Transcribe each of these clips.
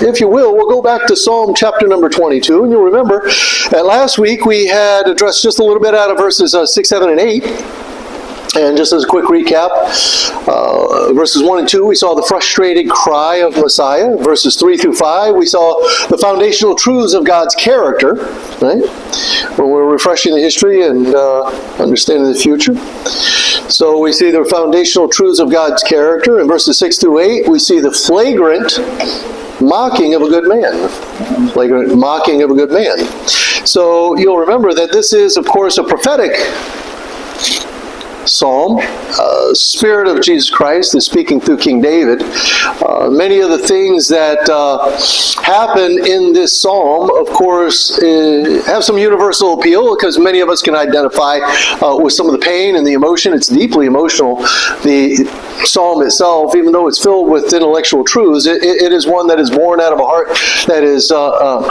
if you will, we'll go back to Psalm chapter number 22. And you'll remember that last week we had addressed just a little bit out of verses 6, 7, and 8. And just as a quick recap, verses 1 and 2, we saw the frustrated cry of Messiah. Verses 3 through 5, we saw the foundational truths of God's character, right? When we're refreshing the history and understanding the future. So we see the foundational truths of God's character. In verses 6 through 8, we see the flagrant mocking of a good man. Flagrant mocking of a good man. So you'll remember that this is, of course, a prophetic psalm. Spirit of Jesus Christ is speaking through King David. Many of the things that happen in this psalm, of course, have some universal appeal because many of us can identify with some of the pain and the emotion. It's deeply emotional. The psalm itself, even though it's filled with intellectual truths, it is one that is born out of a heart that is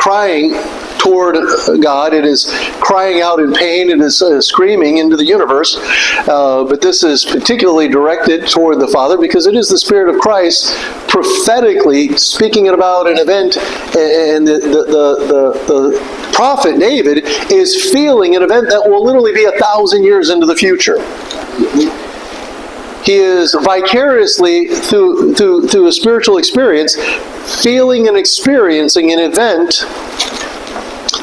crying toward God. It is crying out in pain. It is screaming into the universe. But this is particularly directed toward the Father because it is the Spirit of Christ prophetically speaking about an event, and the prophet David is feeling an event that will literally be 1,000 years into the future. He is vicariously, through a spiritual experience, feeling and experiencing an event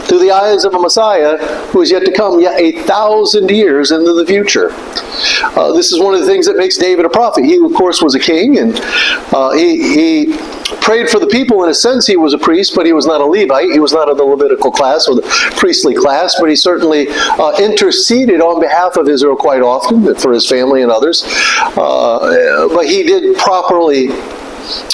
through the eyes of a Messiah who is yet to come, yet 1,000 years into the future. This is one of the things that makes David a prophet. He, of course, was a king, and he prayed for the people. In a sense, he was a priest, but he was not a Levite. He was not of the Levitical class or the priestly class, but he certainly interceded on behalf of Israel quite often for his family and others. But he did properly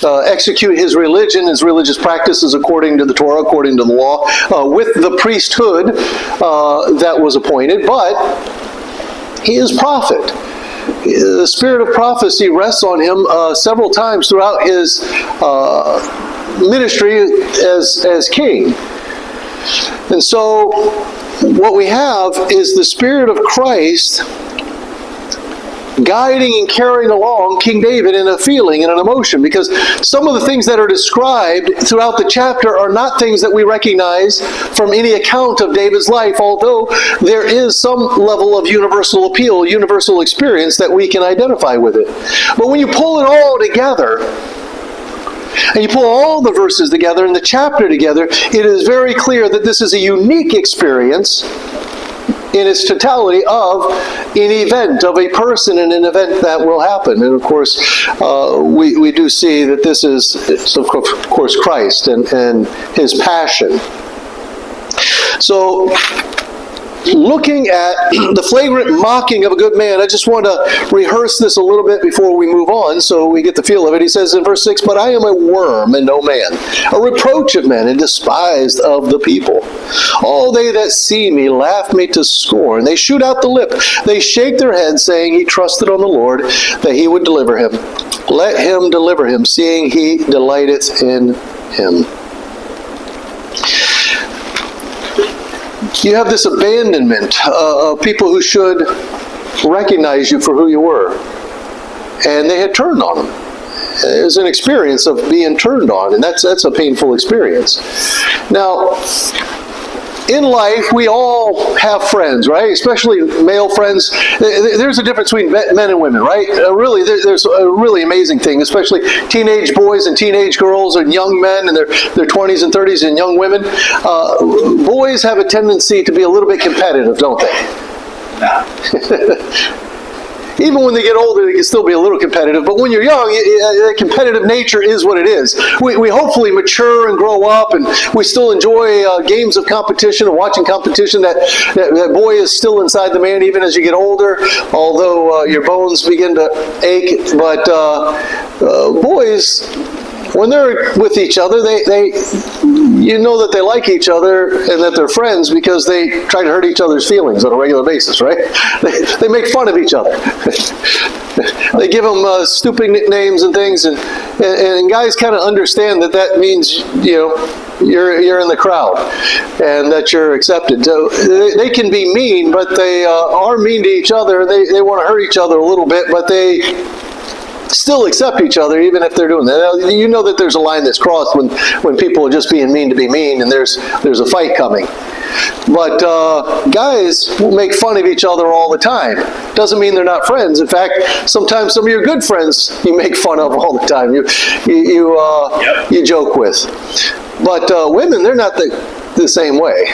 execute his religion, his religious practices according to the Torah, according to the law, with the priesthood that was appointed, but he is prophet. The spirit of prophecy rests on him several times throughout his ministry as king. And so what we have is the Spirit of Christ guiding and carrying along King David in a feeling and an emotion, because some of the things that are described throughout the chapter are not things that we recognize from any account of David's life, although there is some level of universal appeal, universal experience that we can identify with it. But when you pull it all together, and you pull all the verses together and the chapter together, it is very clear that this is a unique experience in its totality of an event, of a person and an event that will happen. And of course, we do see that this is of course, Christ and his passion. So, looking at the flagrant mocking of a good man, I just want to rehearse this a little bit before we move on so we get the feel of it. He says in verse 6, "But I am a worm and no man, a reproach of men and despised of the people. All they that see me laugh me to scorn. They shoot out the lip. They shake their heads, saying, He trusted on the Lord, that he would deliver him. Let him deliver him, seeing he delighteth in him." You have this abandonment of people who should recognize you for who you were. And they had turned on him. It was an experience of being turned on, and that's a painful experience. Now, in life, we all have friends, right? Especially male friends. There's a difference between men and women, right? Really, there's a really amazing thing, especially teenage boys and teenage girls and young men in their 20s and 30s and young women. Boys have a tendency to be a little bit competitive, don't they? Even when they get older, they can still be a little competitive. But when you're young, that competitive nature is what it is. We hopefully mature and grow up, and we still enjoy games of competition and watching competition. That boy is still inside the man even as you get older, although your bones begin to ache. But boys, when they're with each other, they you know that they like each other and that they're friends because they try to hurt each other's feelings on a regular basis, right? They make fun of each other. They give them stupid nicknames and things, and guys kind of understand that means, you know, you're in the crowd and that you're accepted. So they can be mean, but they are mean to each other. They want to hurt each other a little bit, but they still accept each other even if they're doing that. Now, you know that there's a line that's crossed when people are just being mean to be mean, and there's a fight coming. But guys will make fun of each other all the time. Doesn't mean they're not friends. In fact, sometimes some of your good friends you make fun of all the time. You joke with. But women, they're not the same way.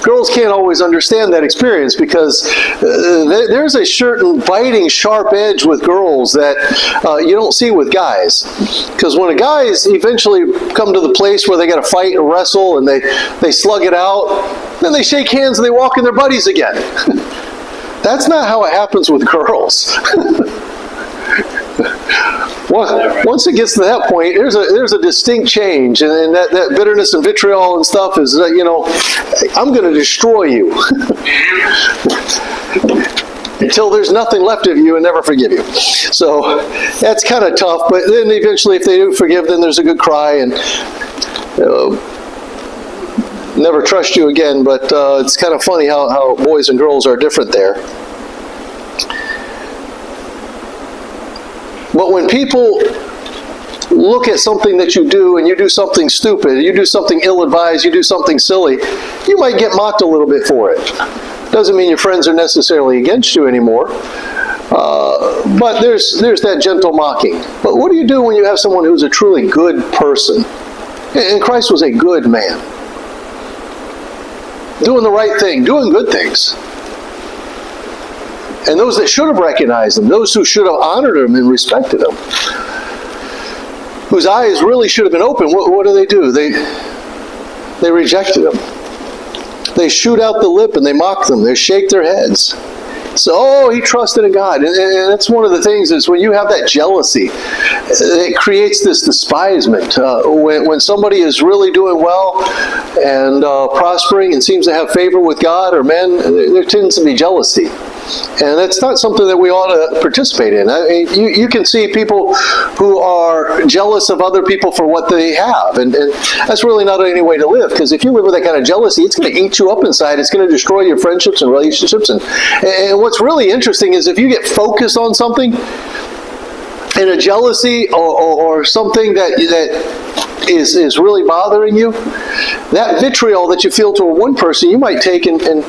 Girls can't always understand that experience because there's a certain biting, sharp edge with girls that you don't see with guys. Because when a guys eventually come to the place where they got to fight or wrestle and they slug it out, then they shake hands and they walk in their buddies again. That's not how it happens with girls. Once it gets to that point, there's a distinct change, and that bitterness and vitriol and stuff is, I'm going to destroy you until there's nothing left of you and never forgive you. So that's kind of tough, but then eventually if they do forgive, then there's a good cry and never trust you again. But it's kind of funny how boys and girls are different there. But when people look at something that you do and you do something stupid, you do something ill-advised, you do something silly, you might get mocked a little bit for it. Doesn't mean your friends are necessarily against you anymore. But there's that gentle mocking. But what do you do when you have someone who's a truly good person? And Christ was a good man. Doing the right thing, doing good things. And those that should have recognized him, those who should have honored him and respected him, whose eyes really should have been open, what do? They rejected him. They shoot out the lip and they mock them. They shake their heads. So, he trusted in God. And that's one of the things is when you have that jealousy, it creates this despisement. When somebody is really doing well and prospering and seems to have favor with God or men, there tends to be jealousy. And that's not something that we ought to participate in. I mean, you can see people who are jealous of other people for what they have. And that's really not any way to live. Because if you live with that kind of jealousy, it's going to eat you up inside. It's going to destroy your friendships and relationships. And what's really interesting is if you get focused on something, and a jealousy or something that is really bothering you, that vitriol that you feel toward one person, you might take and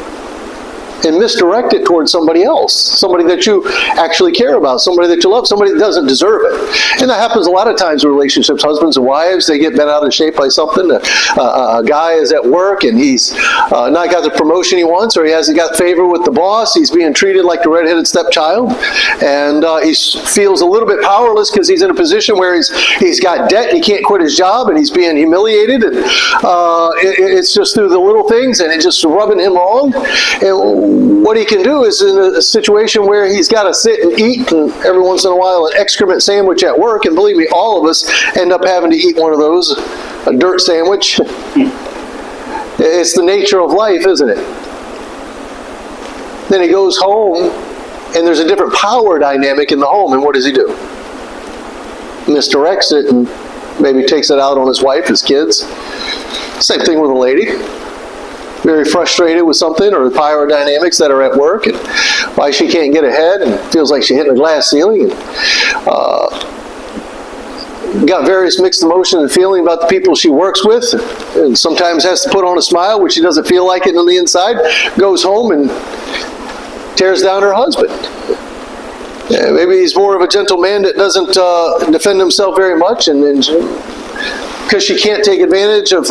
misdirect it towards somebody else, somebody that you actually care about, somebody that you love, somebody that doesn't deserve it. And that happens a lot of times in relationships, husbands and wives, they get bent out of shape by something. A guy is at work and he's not got the promotion he wants, or he hasn't got favor with the boss. He's being treated like the redheaded stepchild, and he feels a little bit powerless because he's in a position where he's got debt, he can't quit his job, and he's being humiliated, and it's just through the little things, and it's just rubbing him wrong. And what he can do is in a situation where he's got to sit and eat, and every once in a while an excrement sandwich at work, and believe me, all of us end up having to eat one of those, a dirt sandwich. It's the nature of life, isn't it? Then he goes home, and there's a different power dynamic in the home, and what does he do? Misdirects it, and maybe takes it out on his wife, his kids. Same thing with a lady. Very frustrated with something, or the power dynamics that are at work, and why she can't get ahead, and feels like she's hitting a glass ceiling, and got various mixed emotions and feeling about the people she works with, and sometimes has to put on a smile, which she doesn't feel like it on the inside, goes home and tears down her husband. Maybe he's more of a gentle man that doesn't defend himself very much, and because she can't take advantage of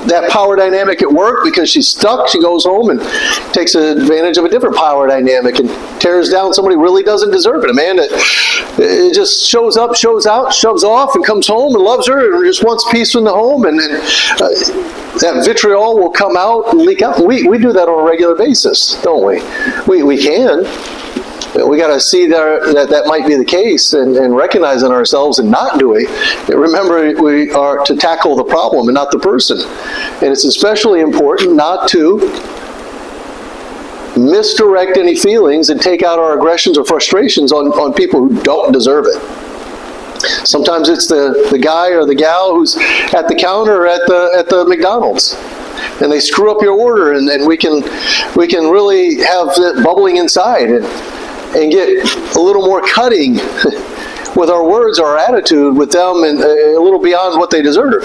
that power dynamic at work because she's stuck, she goes home and takes advantage of a different power dynamic and tears down somebody who really doesn't deserve it. A man that just shows up, shows out, shoves off, and comes home and loves her and just wants peace in the home, and that vitriol will come out and leak out. We do that on a regular basis, don't we? We can. We got to see that might be the case and recognize in ourselves and not do it. Remember, we are to tackle the problem and not the person. And it's especially important not to misdirect any feelings and take out our aggressions or frustrations on people who don't deserve it. Sometimes it's the guy or the gal who's at the counter at the McDonald's, and they screw up your order, and we can really have that bubbling inside. And and get a little more cutting with our words, our attitude with them, and a little beyond what they deserve.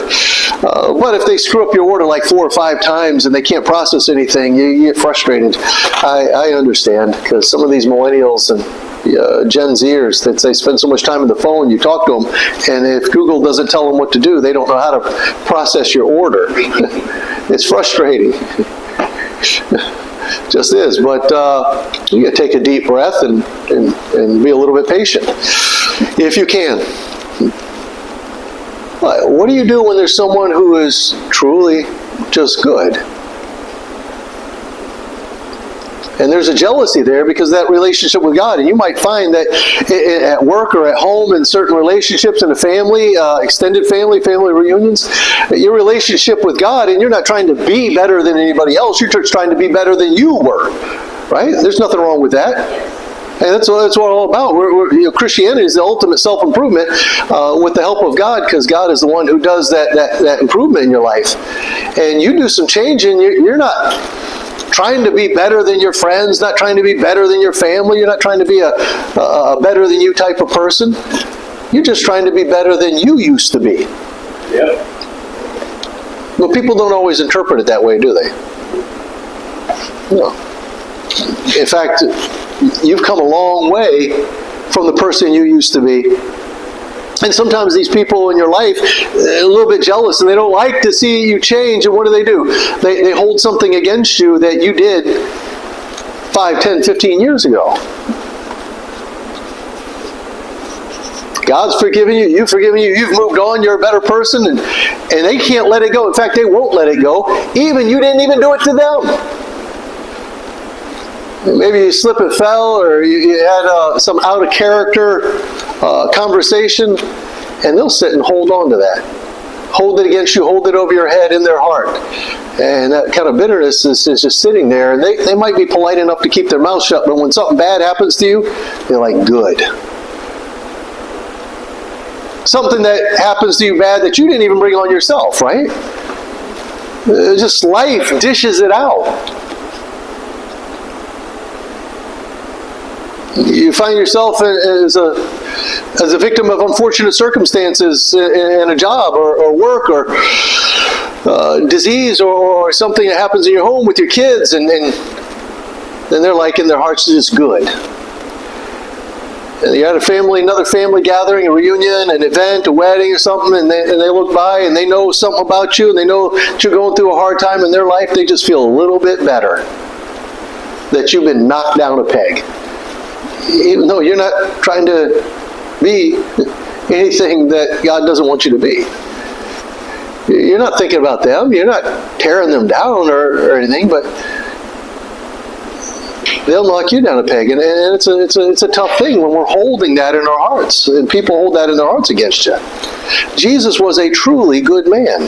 But if they screw up your order like 4 or 5 times and they can't process anything, you get frustrated. I understand, because some of these millennials and Gen Zers, that they spend so much time on the phone, you talk to them, and if Google doesn't tell them what to do, they don't know how to process your order. It's frustrating. Just is. But you got to take a deep breath and be a little bit patient, if you can. What do you do when there's someone who is truly just good? And there's a jealousy there because of that relationship with God. And you might find that at work or at home, in certain relationships in a family, extended family reunions, your relationship with God, and you're not trying to be better than anybody else, you're just trying to be better than you were. Right? There's nothing wrong with that. And that's what it's all about. Christianity is the ultimate self-improvement with the help of God, because God is the one who does that improvement in your life. And you do some change, and you're not trying to be better than your friends, not trying to be better than your family. You're not trying to be a better than you type of person. You're just trying to be better than you used to be. Yeah. Well, people don't always interpret it that way, do they? No. In fact, you've come a long way from the person you used to be. And sometimes these people in your life are a little bit jealous, and they don't like to see you change. And what do? They hold something against you that you did 5, 10, 15 years ago. God's forgiven you, you've forgiven you, you've moved on, you're a better person, and they can't let it go. In fact, they won't let it go. Even you didn't even do it to them. Maybe you slip and fell, or you had some out of character conversation, and they'll sit and hold on to that. Hold it against you, hold it over your head in their heart. And that kind of bitterness is just sitting there, and they might be polite enough to keep their mouth shut, but when something bad happens to you, they're like, good. Something that happens to you bad that you didn't even bring on yourself, right? Just life dishes it out. You find yourself as a victim of unfortunate circumstances in a job or work or disease or something that happens in your home with your kids, and they're like, in their hearts, just good. And you're at another family gathering, a reunion, an event, a wedding or something, and they look by and they know something about you, and they know that you're going through a hard time in their life. They just feel a little bit better that you've been knocked down a peg. Even though you're not trying to be anything that God doesn't want you to be. You're not thinking about them. You're not tearing them down or anything, but they'll knock you down a peg. And it's a tough thing when we're holding that in our hearts. And people hold that in their hearts against you. Jesus was a truly good man.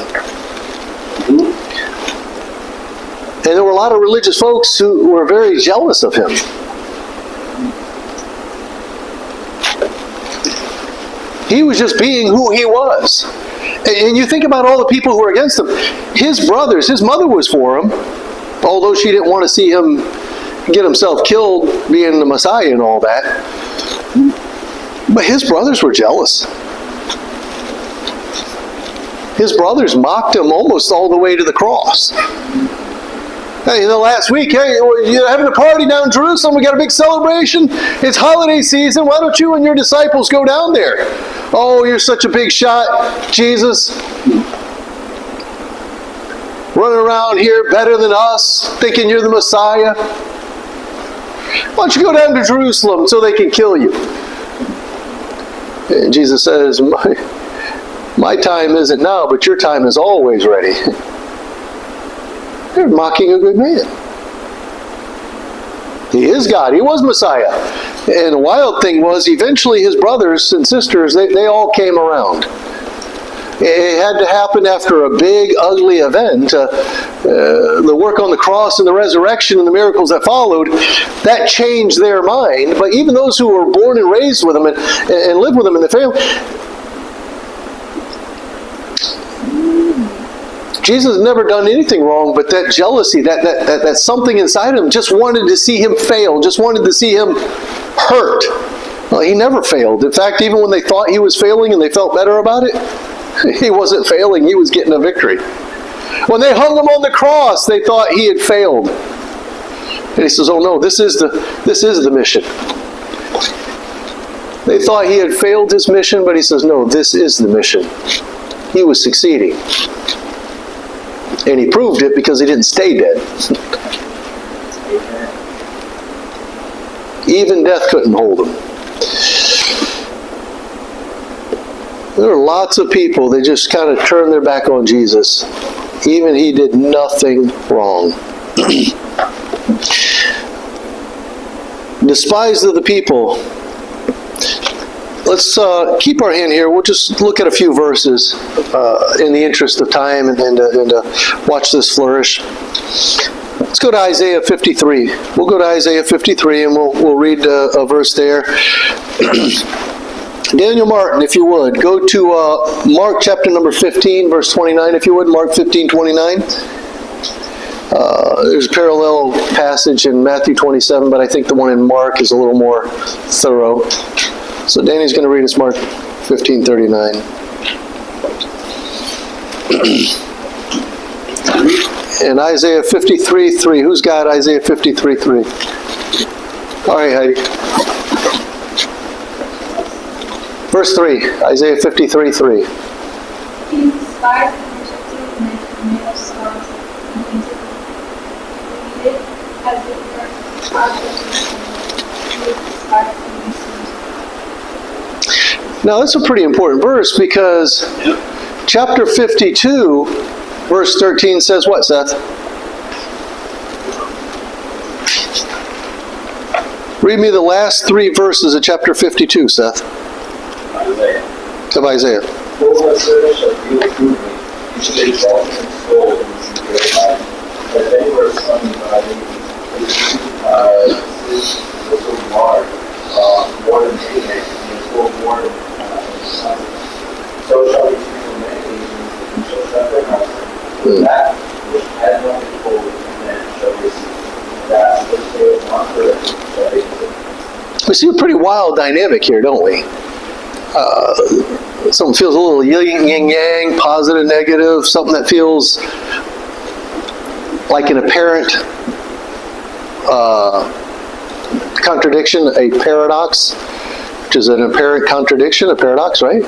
And there were a lot of religious folks who were very jealous of him. He was just being who he was. And you think about all the people who were against him. His brothers, his mother was for him, although she didn't want to see him get himself killed being the Messiah and all that. But his brothers were jealous. His brothers mocked him almost all the way to the cross. Hey, last week, hey, you're having a party down in Jerusalem. We got a big celebration. It's holiday season. Why don't you and your disciples go down there? Oh, you're such a big shot, Jesus. Running around here better than us, thinking you're the Messiah. Why don't you go down to Jerusalem so they can kill you? And Jesus says, my time isn't now, but your time is always ready. They're mocking a good man. He is God. He was Messiah. And the wild thing was, eventually his brothers and sisters, they all came around. It had to happen after a big, ugly event. The work on the cross and the resurrection and the miracles that followed, that changed their mind. But even those who were born and raised with him and lived with him in the family, Jesus had never done anything wrong, but that jealousy, that something inside him just wanted to see him fail, just wanted to see him hurt. Well, he never failed. In fact, even when they thought he was failing and they felt better about it, he wasn't failing. He was getting a victory. When they hung him on the cross, they thought he had failed. And he says, oh no, this is the mission. They thought he had failed his mission, but he says, no, this is the mission. He was succeeding. And he proved it because he didn't stay dead. Even death couldn't hold him. There are lots of people that just kind of turn their back on Jesus. Even he did nothing wrong. Despised of the people. Let's keep our hand here. We'll just look at a few verses in the interest of time and watch this flourish. Let's go to Isaiah 53. We'll go to Isaiah 53 and we'll read a verse there. Daniel Martin, if you would, go to Mark chapter number 15, verse 29, if you would. Mark 15, 29. There's a parallel passage in Matthew 27, but I think the one in Mark is a little more thorough. So Danny's going to read us Mark 15:39. And Isaiah 53:3. Who's got Isaiah 53:3? All right, Heidi. Verse 3, Isaiah 53:3. He despised and rejected and made of stars and painted it as it were objects of he despised and misused. Now that's a pretty important verse because chapter 52, verse 13 says what, Seth? Read me the last three verses of chapter 52, Seth. Of Isaiah. We see a pretty wild dynamic here, don't we? Something feels a little yin yang yang, positive, negative, something that feels like an apparent contradiction, a paradox, which is an apparent contradiction, a paradox, right?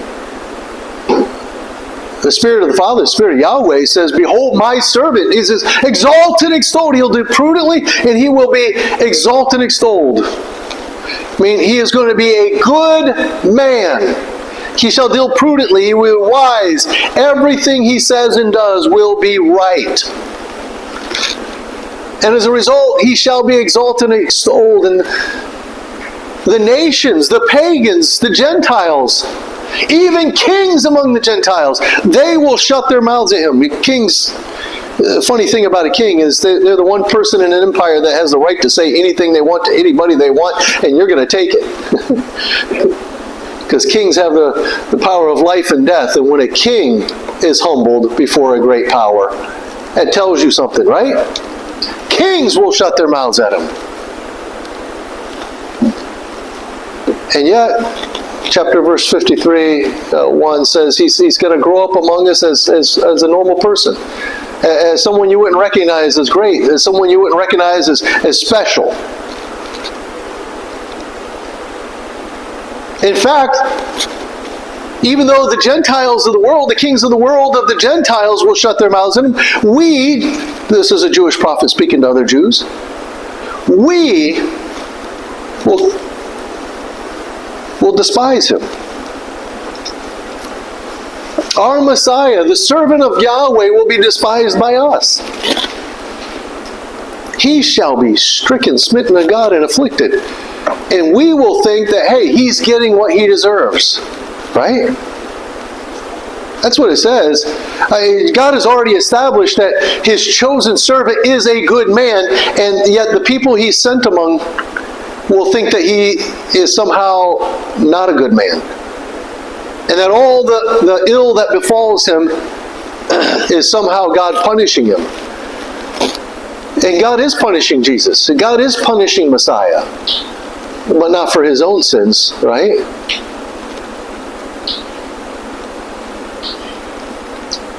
The Spirit of the Father, the Spirit of Yahweh says, behold, my servant is exalted and extolled. He'll do prudently, and he will be exalted and extolled. I mean, he is going to be a good man. He shall deal prudently. He will be wise. Everything he says and does will be right. And as a result, he shall be exalted and extolled. And the nations, the pagans, the Gentiles, even kings among the Gentiles, they will shut their mouths at him. Kings, the funny thing about a king is they're the one person in an empire that has the right to say anything they want to anybody they want, and you're going to take it. Because kings have the power of life and death, and when a king is humbled before a great power, that tells you something, right? Kings will shut their mouths at him. And yet, chapter verse 53, 1 says he's going to grow up among us as a normal person, as someone you wouldn't recognize as great, as someone you wouldn't recognize as special. In fact, even though the Gentiles of the world, the kings of the world of the Gentiles will shut their mouths at him, this is a Jewish prophet speaking to other Jews, we will despise him. Our Messiah, the servant of Yahweh, will be despised by us. He shall be stricken, smitten of God, and afflicted. And we will think that, hey, he's getting what he deserves. Right? That's what it says. God has already established that his chosen servant is a good man, and yet the people he sent among will think that he is somehow not a good man. And that all the ill that befalls him is somehow God punishing him. And God is punishing Jesus. God is punishing Messiah. But not for his own sins, right?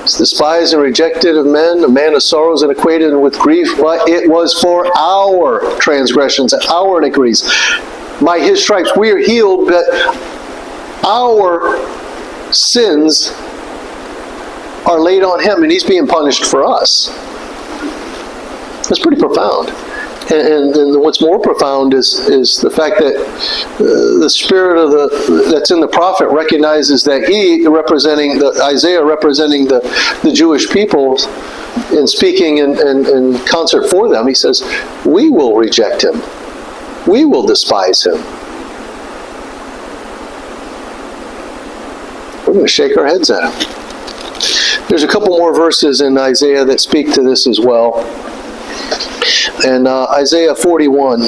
He's despised and rejected of men, a man of sorrows and acquainted with grief, but it was for our transgressions and our iniquities. By his stripes we are healed, but our sins are laid on him, and he's being punished for us. That's pretty profound. And what's more profound is the fact that the spirit of that's in the prophet recognizes that he, representing Isaiah, representing the Jewish people, and speaking in concert for them, he says, "We will reject him. We will despise him." We're going to shake our heads at him. There's a couple more verses in Isaiah that speak to this as well. And Isaiah 41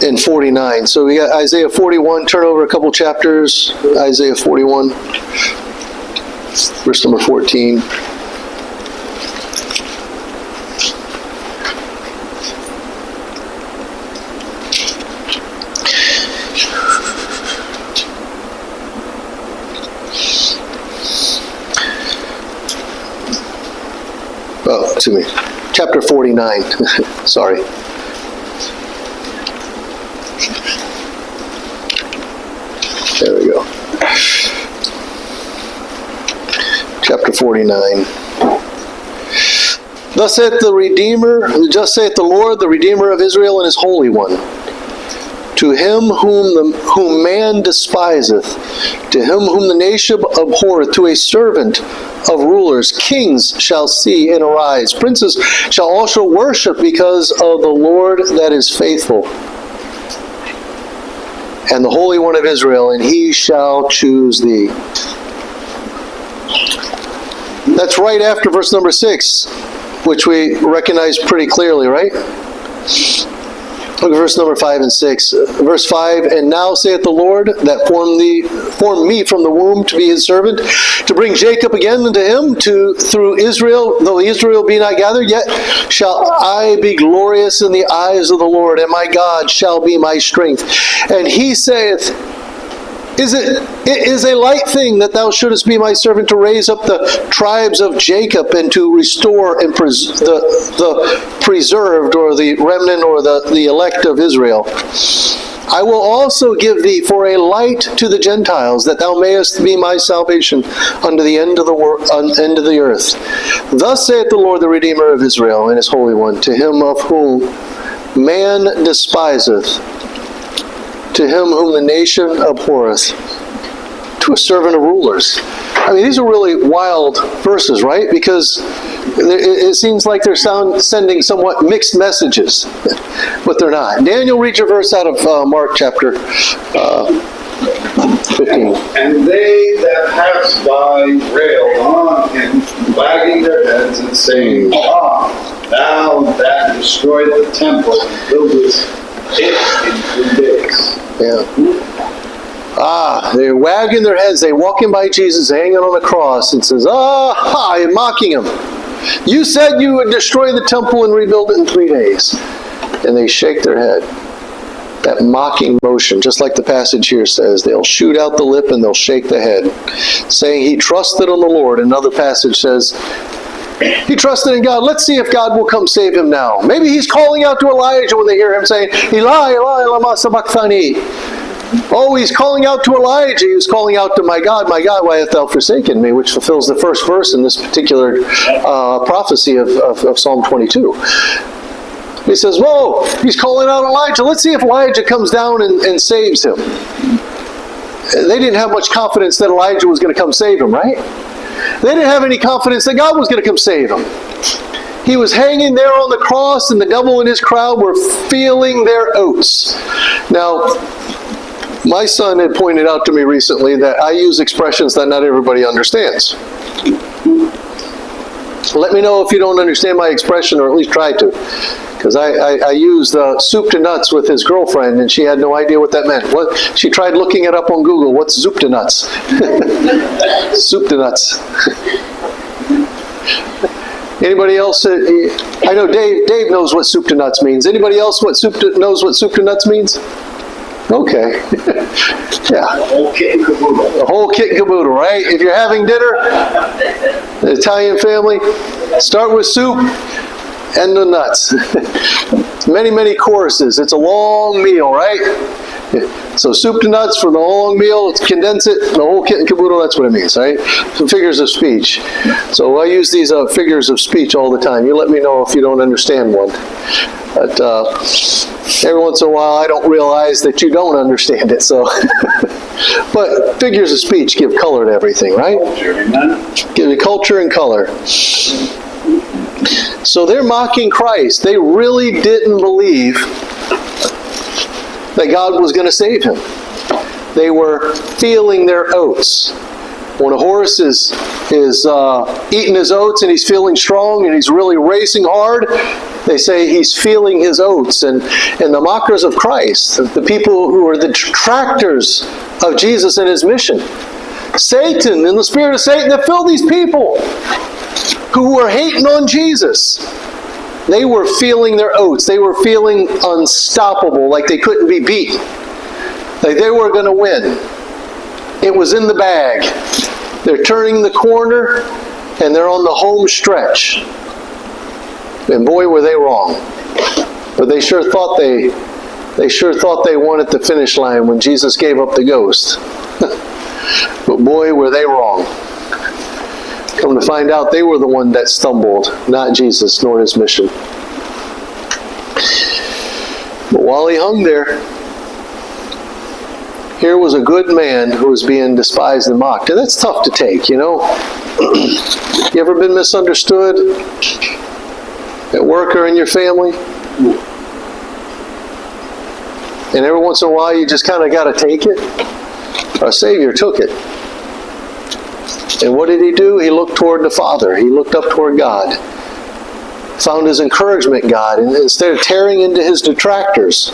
and 49. So we got Isaiah 41. Turn over a couple chapters. Isaiah 41, verse number 14. Oh, excuse me. Chapter 49. Sorry. There we go. Chapter 49. Thus saith the Redeemer, just saith the Lord, the Redeemer of Israel and his Holy One. To him whom man despiseth, to him whom the nation abhorreth, to a servant of rulers, kings shall see and arise. Princes shall also worship because of the Lord that is faithful, and the Holy One of Israel, and he shall choose thee. That's right after verse number 6, which we recognize pretty clearly, right? Look at verse number 5 and 6. Verse 5, and now saith the Lord that formed me from the womb to be his servant, to bring Jacob again unto him, through Israel, though Israel be not gathered, yet shall I be glorious in the eyes of the Lord, and my God shall be my strength. And he saith, It is a light thing that thou shouldest be my servant to raise up the tribes of Jacob and to restore and the preserved, or the remnant, or the elect of Israel. I will also give thee for a light to the Gentiles, that thou mayest be my salvation unto the end of the earth. Thus saith the Lord, the Redeemer of Israel and his Holy One, to him of whom man despiseth, to him whom the nation abhorreth, to a servant of rulers. I mean, these are really wild verses, right? Because it seems like they're sending somewhat mixed messages, but they're not. Daniel, read your verse out of Mark chapter 15. And they that passed by railed on him, wagging their heads and saying, thou that destroyed the temple and buildest it in 3 days. Yeah. They're wagging their heads. They're walking by Jesus hanging on the cross and says, you're mocking him. You said you would destroy the temple and rebuild it in 3 days. And they shake their head. That mocking motion, just like the passage here says, they'll shoot out the lip and they'll shake the head, saying he trusted on the Lord. Another passage says, he trusted in God. Let's see if God will come save him now. Maybe he's calling out to Elijah when they hear him saying, Eli, Eli, lama sabachthani. Oh, he's calling out to Elijah. He was calling out to my God, why hast thou forsaken me? Which fulfills the first verse in this particular prophecy of Psalm 22. He says, whoa, he's calling out Elijah. Let's see if Elijah comes down and saves him. They didn't have much confidence that Elijah was going to come save him, right? They didn't have any confidence that God was going to come save him. He was hanging there on the cross, and the devil and his crowd were feeling their oats. Now, my son had pointed out to me recently that I use expressions that not everybody understands. Let me know if you don't understand my expression, or at least try to. Because I used soup to nuts with his girlfriend, and she had no idea what that meant. She tried looking it up on Google. What's soup to nuts? Soup to nuts. Anybody else? I know Dave knows what soup to nuts means. Anybody else knows what soup to nuts means? Okay. Yeah. The whole kit and caboodle. The whole kit and caboodle, right? If you're having dinner, the Italian family, start with soup and the nuts. Many, many courses. It's a long meal, right? So soup to nuts for the long meal, condense it, the whole kit and caboodle, that's what it means, right? Some figures of speech. So I use these figures of speech all the time. You let me know if you don't understand one. But every once in a while, I don't realize that you don't understand it. So, but figures of speech give color to everything, right? Give it culture and color. So they're mocking Christ. They really didn't believe that God was going to save him. They were feeling their oats. When a horse is eating his oats and he's feeling strong and he's really racing hard, they say he's feeling his oats. And the mockers of Christ, the people who are the detractors of Jesus and his mission, Satan and the spirit of Satan that filled these people who were hating on Jesus, they were feeling their oats. They were feeling unstoppable, like they couldn't be beat. Like they were going to win. It was in the bag. They're turning the corner, and they're on the home stretch. And boy, were they wrong. But they sure thought they won at the finish line when Jesus gave up the ghost. But boy, were they wrong. Come to find out, they were the one that stumbled, not Jesus nor his mission. But while he hung there, here was a good man who was being despised and mocked. And that's tough to take, you know. You ever been misunderstood at work or in your family? And every once in a while you just kind of got to take it? Our Savior took it. And what did he do? He looked toward the Father. He looked up toward God. Found his encouragement in God. And instead of tearing into his detractors,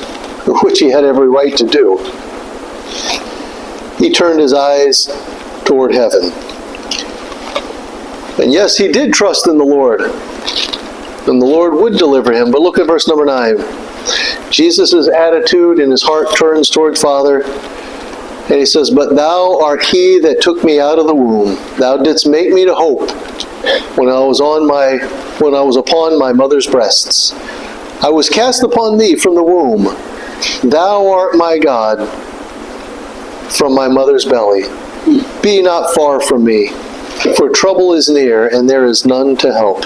which he had every right to do, he turned his eyes toward heaven. And yes, he did trust in the Lord. And the Lord would deliver him. But look at verse number 9. Jesus' attitude in his heart turns toward Father. And he says, "But thou art he that took me out of the womb. Thou didst make me to hope when I was upon my mother's breasts. I was cast upon thee from the womb. Thou art my God from my mother's belly. Be not far from me, for trouble is near, and there is none to help."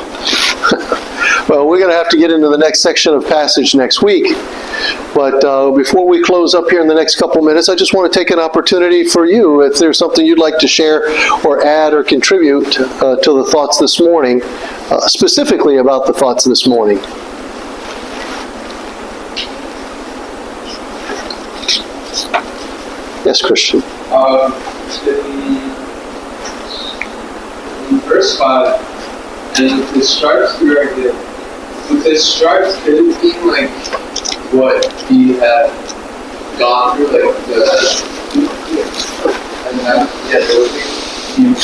Well, we're going to have to get into the next section of passage next week. But before we close up here in the next couple minutes, I just want to take an opportunity for you, if there's something you'd like to share or add or contribute to the thoughts this morning, specifically about the thoughts this morning. Yes, Christian. In verse 5, and with his stripes we are healed. With his stripes, did it mean like what he had gone through, like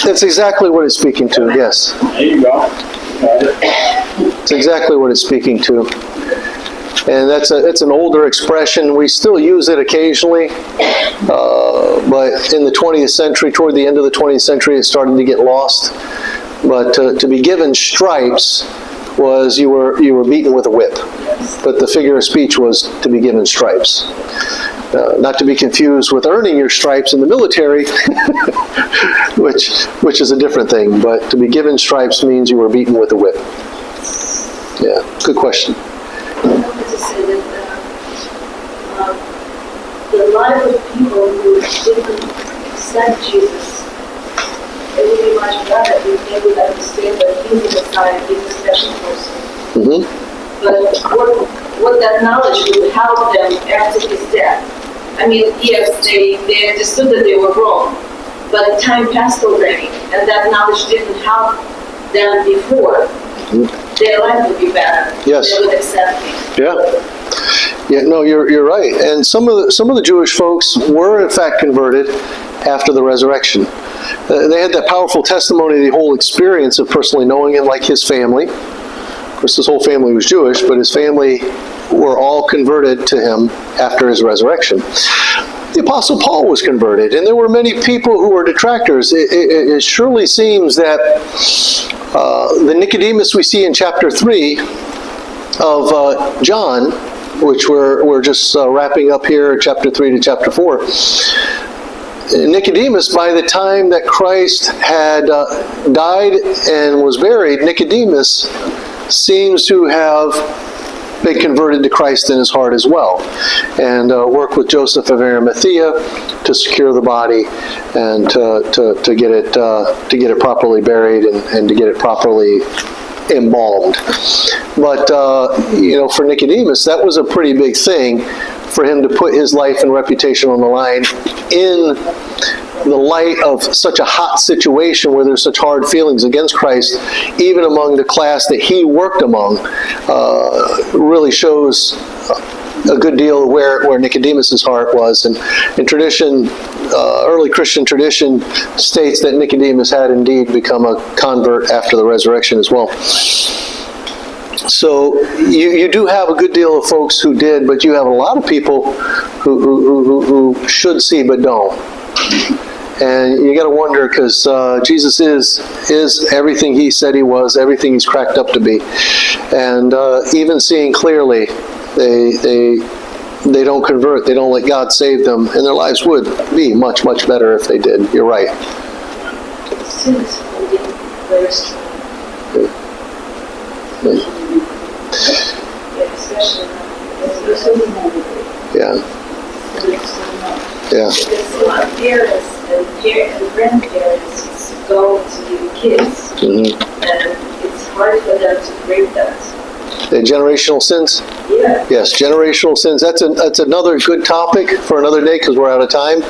That's exactly what it's speaking to, yes. There you go. It's exactly what it's speaking to. And that's an older expression. We still use it occasionally, but in the 20th century, toward the end of the 20th century, it started to get lost. But to be given stripes was you were beaten with a whip. But the figure of speech was to be given stripes. Not to be confused with earning your stripes in the military, which is a different thing. But to be given stripes means you were beaten with a whip. Yeah, good question. I wanted to say that the life of people who didn't accept Jesus, it would be much better if they would understand that he's the Messiah, he's a special person. Mm-hmm. But what that knowledge would help them after his death. I mean, yes, they understood that they were wrong, but time passed already, and that knowledge didn't help them before. Mm-hmm. their life would be better. Yes. They would accept me. Yeah. Yeah, no, you're right. And some of the Jewish folks were in fact converted after the resurrection. They had that powerful testimony, the whole experience of personally knowing him, like his family. Of course, his whole family was Jewish, but his family were all converted to him after his resurrection. The Apostle Paul was converted, and there were many people who were detractors. It surely seems that the Nicodemus we see in chapter 3 of John, which we're just wrapping up here, chapter 3 to chapter 4, Nicodemus, by the time that Christ had died and was buried, Nicodemus seems to have been converted to Christ in his heart as well, and worked with Joseph of Arimathea to secure the body and to get it properly buried and to get it properly embalmed. But for Nicodemus, that was a pretty big thing for him to put his life and reputation on the line in the light of such a hot situation where there's such hard feelings against Christ, even among the class that he worked among, really shows a good deal of where Nicodemus's heart was. And in tradition, early Christian tradition states that Nicodemus had indeed become a convert after the resurrection as well. So you do have a good deal of folks who did, but you have a lot of people who should see but don't. And you got to wonder, because Jesus is everything he said he was, everything he's cracked up to be, and even seeing clearly, they don't convert, they don't let God save them, and their lives would be much, much better if they did. You're right. Sin is holding very strong. Yeah, especially Yeah. Yeah. because parents and grandparents go to the kids, Mm-hmm. and it's hard for them to break that. The generational sins? Yeah. Yes, generational sins. That's another good topic for another day because we're out of time.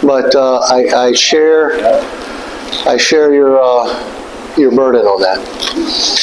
But I share your burden on that.